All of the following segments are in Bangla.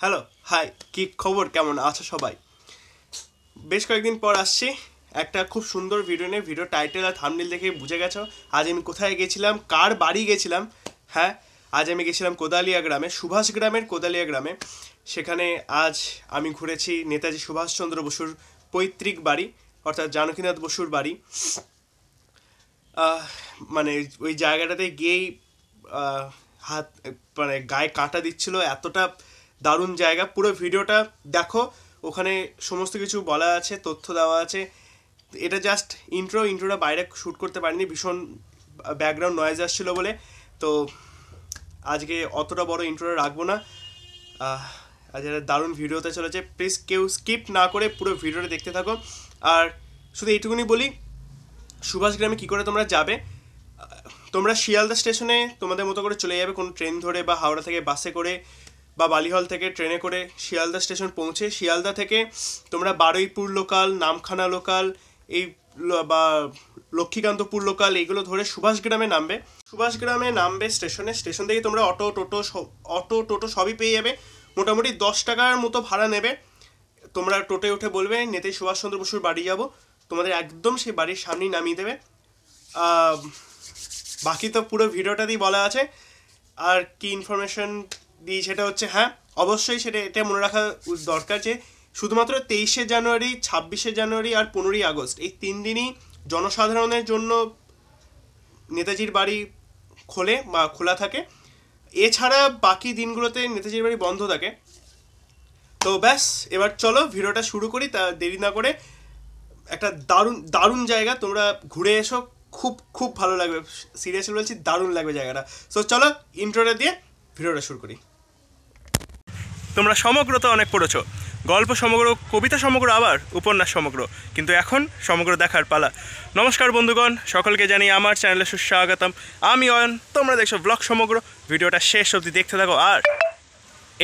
হ্যালো, হাই, কি খবর? কেমন আছো সবাই? বেশ কয়েকদিন পর আসছি একটা খুব সুন্দর ভিডিও নিয়ে। ভিডিও টাইটেল আর থাম্বনেল দেখে বুঝে গেছো আজ আমি কোথায় গেছিলাম, কার বাড়ি গেছিলাম। হ্যাঁ, আজ আমি গেছিলাম কোদালিয়া গ্রামে, সুভাষ গ্রামের কোদালিয়া গ্রামে। সেখানে আজ আমি ঘুরেছি নেতাজি সুভাষচন্দ্র বসুর পৈতৃক বাড়ি, অর্থাৎ জানকীনাথ বসুর বাড়ি। মানে ওই জায়গাটাতে গিয়েই হাত মানে গায়ে কাঁটা দিচ্ছিল, এতটা দারুণ জায়গা। পুরো ভিডিওটা দেখো, ওখানে সমস্ত কিছু বলা আছে, তথ্য দেওয়া আছে। এটা জাস্ট ইন্ট্রোটা বাইরে শ্যুট করতে পারিনি, ভীষণ ব্যাকগ্রাউন্ড নয়েজ আসছিলো বলে। তো আজকে অতটা বড় ইন্ট্রোটা রাখবো না। আজ একটা দারুণ ভিডিওতে চলেছে, প্লিজ কেউ স্কিপ না করে পুরো ভিডিওটা দেখতে থাকো। আর শুধু এইটুকুনি বলি, সুভাষ গ্রামে কী করে তোমরা যাবে। তোমরা শিয়ালদা স্টেশনে তোমাদের মতো করে চলে যাবে কোনো ট্রেন ধরে, বা হাওড়া থেকে বাসে করে, বা বালিহল থেকে ট্রেনে করে শিয়ালদা স্টেশন পৌঁছে শিয়ালদা থেকে তোমরা বারুইপুর লোকাল, নামখানা লোকাল, এই বা লক্ষ্মীকান্তপুর লোকাল, এইগুলো ধরে সুভাষগ্রামে নামবে। সুভাষগ্রামে নামবে স্টেশন থেকে তোমরা অটো টোটো সবই পেয়ে যাবে। মোটামুটি 10 টাকার মতো ভাড়া নেবে। তোমরা টোটোয় উঠে বলবে নেতাজি সুভাষচন্দ্র বসুর বাড়ি যাব, তোমাদের একদম সেই বাড়ির সামনেই নামিয়ে দেবে। বাকি তো পুরো ভিডিওটাতেই বলা আছে। আর কি ইনফরমেশন দিই সেটা হচ্ছে, হ্যাঁ অবশ্যই এটা মনে রাখা দরকার যে শুধুমাত্র 23শে জানুয়ারি, 26শে জানুয়ারি আর 15ই আগস্ট এই 3 দিনই জনসাধারণের জন্য নেতাজির বাড়ি খোলা থাকে। এছাড়া বাকি দিনগুলোতে নেতাজির বাড়ি বন্ধ থাকে। তো ব্যাস, এবার চলো ভিডিওটা শুরু করি। তা দেরি না করে, একটা দারুণ জায়গা, তোমরা ঘুরে এসো, খুব খুব ভালো লাগবে। সিরিয়াসলি বলছি, দারুণ লাগবে জায়গাটা। সো চলো ইন্ট্রোটা দিয়ে ভিডিওটা শুরু করি। তোমরা সমগ্র তো অনেক পড়েছো, গল্প সমগ্র, কবিতা সমগ্র, আবার উপন্যাস সমগ্র, কিন্তু এখন সমগ্র দেখার পালা। নমস্কার বন্ধুগণ, সকলকে জানিয়ে আমার চ্যানেলে সুস্বাগতম। আমি অয়ন, তোমরা দেখছো ব্লগ সমগ্র। ভিডিওটা শেষ অবধি দেখতে থাকো আর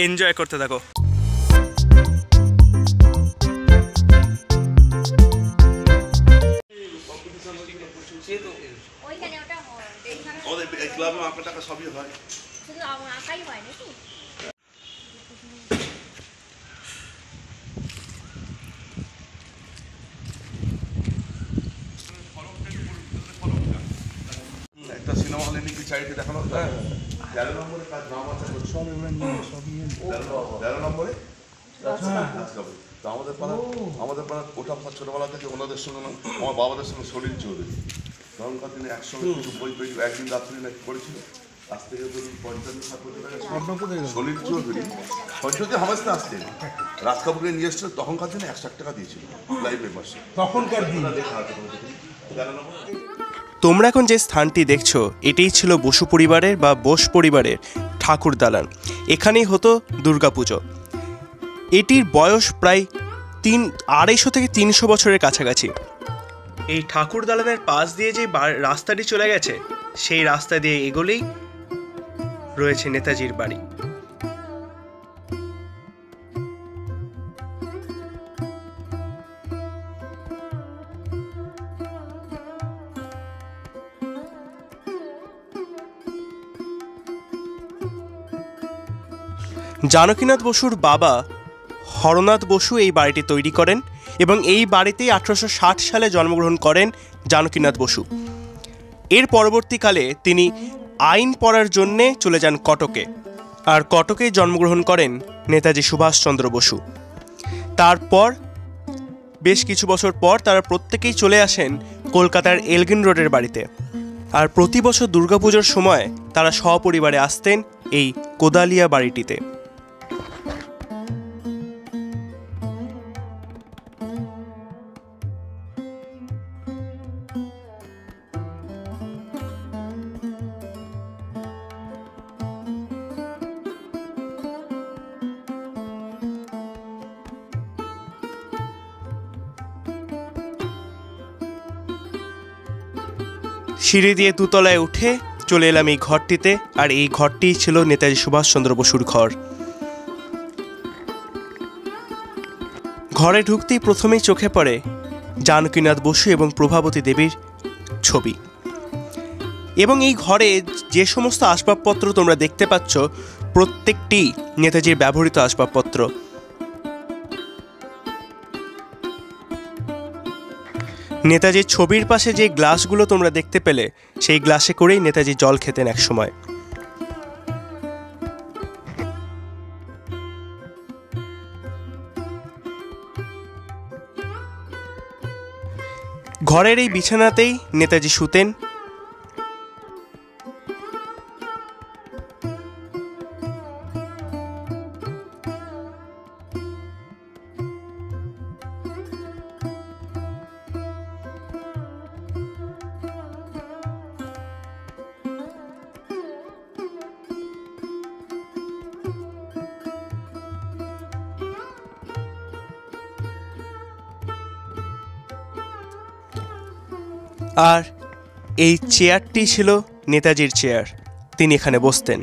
এনজয় করতে থাকো। একটা সিনেমা হলে নাকি চাইতে দেখানো হতো। 13 নম্বরে কাজ নাম আছে, 13 নম্বরে তো আমাদের পাড়া ওটা ছোটবেলা থেকে ওনাদের সঙ্গে, আমার বাবাদের সঙ্গে সলিল চৌধুরী তখনকার দিনে একসঙ্গে কিছু বই একদিন রাত্রি নাকি করেছিল। আজ থেকে ধরুন 55-60 সলিল চৌধুরী পঞ্চতে হামাসতে আসতেন, রাজ কাপুরকে নিয়ে এসছিল। তখনকার দিনে 160 টাকা দিয়েছিল লাইব্রেরি মাসে, তখনকার দিন লেখা আছে। 13 নম্বর। তোমরা এখন যে স্থানটি দেখছো এটাই ছিল বসু পরিবারের বা বোস পরিবারের ঠাকুর দালান। এখানেই হতো দুর্গাপুজো। এটির বয়স প্রায় 250 থেকে 300 বছরের কাছাকাছি। এই ঠাকুর দালানের পাশ দিয়ে যে রাস্তাটি চলে গেছে, সেই রাস্তা দিয়ে এগোলেই রয়েছে নেতাজির বাড়ি। জানকীনাথ বসুর বাবা হরনাথ বসু এই বাড়িটি তৈরি করেন এবং এই বাড়িতেই 1860 সালে জন্মগ্রহণ করেন জানকীনাথ বসু। এর পরবর্তীকালে তিনি আইন পড়ার জন্যে চলে যান কটকে, আর কটকেই জন্মগ্রহণ করেন নেতাজি সুভাষচন্দ্র বসু। তারপর বেশ কিছু বছর পর তারা প্রত্যেকেই চলে আসেন কলকাতার এলগিন রোডের বাড়িতে। আর প্রতি বছর দুর্গাপুজোর সময় তারা সপরিবারে আসতেন এই কোদালিয়া বাড়িটিতে। সিঁড়ি দিয়ে দুতলায় উঠে চলে এলাম এই ঘরটিতে, আর এই ঘরটিই ছিল নেতাজি সুভাষচন্দ্র বসুর ঘর। ঘরে ঢুকতেই প্রথমেই চোখে পড়ে জানকীনাথ বসু এবং প্রভাবতী দেবীর ছবি। এবং এই ঘরে যে সমস্ত আসবাবপত্র তোমরা দেখতে পাচ্ছ, প্রত্যেকটি নেতাজির ব্যবহৃত আসবাবপত্র। নেতাজির ছবির পাশে যে গ্লাসগুলো তোমরা দেখতে পেলে, সেই গ্লাসে করেই নেতাজি জল খেতেন একসময়। ঘরের এই বিছানাতেই নেতাজি শুতেন। আর এই চেয়ারটি ছিল নেতাজির চেয়ার, তিনি এখানে বসতেন।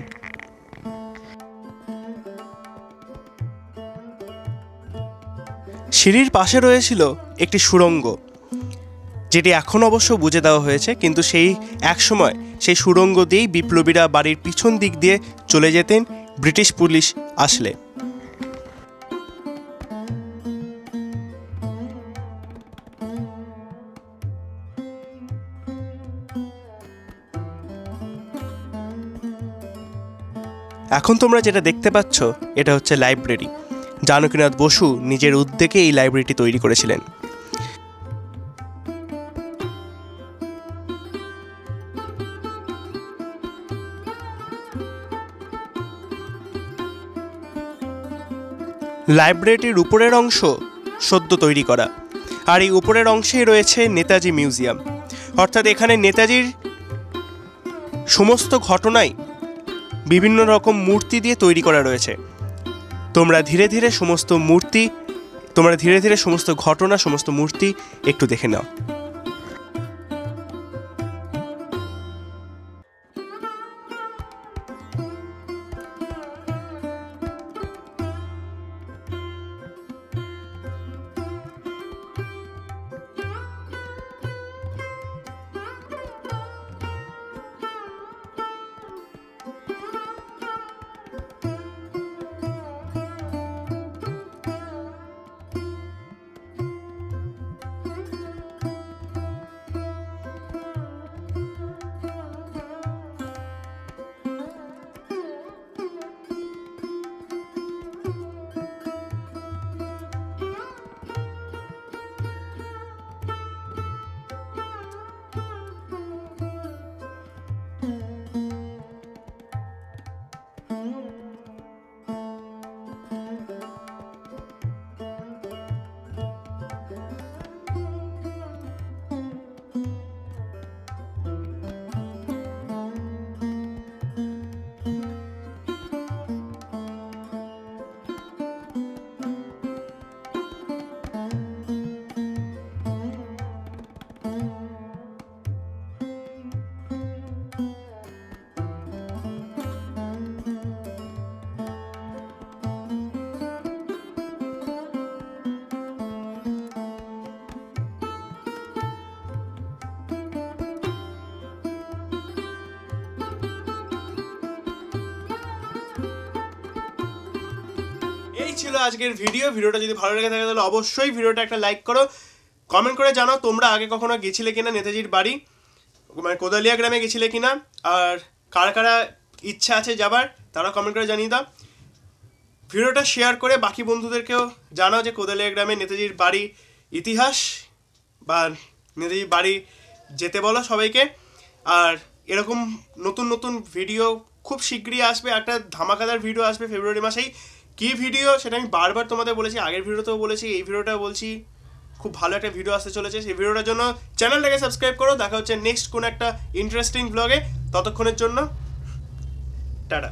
সিঁড়ির পাশে রয়েছিল একটি সুড়ঙ্গ, যেটি এখন অবশ্য বুঝে দেওয়া হয়েছে, কিন্তু সেই এক সময় সেই সুড়ঙ্গ দিয়েই বিপ্লবীরা বাড়ির পিছন দিক দিয়ে চলে যেতেন ব্রিটিশ পুলিশ আসলে। এখন তোমরা যেটা দেখতে পাচ্ছ, এটা হচ্ছে লাইব্রেরি। জানকীনাথ বসু নিজের উদ্যোগে এই লাইব্রেরিটি তৈরি করেছিলেন। লাইব্রেরিটির উপরের অংশ সদ্য তৈরি করা, আর এই উপরের অংশেই রয়েছে নেতাজি মিউজিয়াম। অর্থাৎ এখানে নেতাজির সমস্ত ঘটনাই বিভিন্ন রকম মূর্তি দিয়ে তৈরি করা রয়েছে। তোমরা ধীরে ধীরে সমস্ত ঘটনা, সমস্ত মূর্তি একটু দেখে নাও। এই ছিল আজকের ভিডিওটা যদি ভালো লেগে থাকে তাহলে অবশ্যই ভিডিওটা একটা লাইক করো, কমেন্ট করে জানাও তোমরা আগে কখনো গেছিলে কিনা নেতাজির বাড়ি, মানে কোদালিয়া গ্রামে গেছিলে কিনা, আর কারা কারা ইচ্ছা আছে যাবার তারা কমেন্ট করে জানিয়ে দাও। ভিডিওটা শেয়ার করে বাকি বন্ধুদেরকেও জানাও যে কোদালিয়া গ্রামে নেতাজির বাড়ি ইতিহাস বা নেতাজির বাড়ি যেতে বলো সবাইকে। আর এরকম নতুন নতুন ভিডিও খুব শীঘ্রই আসবে, একটা ধামাকাদার ভিডিও আসবে ফেব্রুয়ারি মাসেই। কী ভিডিও সেটা আমি বারবার তোমাদের বলেছি, আগের ভিডিওতেও বলেছি, এই ভিডিওটাও বলছি, খুব ভালো একটা ভিডিও আসতে চলেছে। সেই ভিডিওটার জন্য চ্যানেলটাকে সাবস্ক্রাইব করো। দেখা হচ্ছে নেক্সট কোনো একটা ইন্টারেস্টিং ব্লগে। ততক্ষণের জন্য টাটা।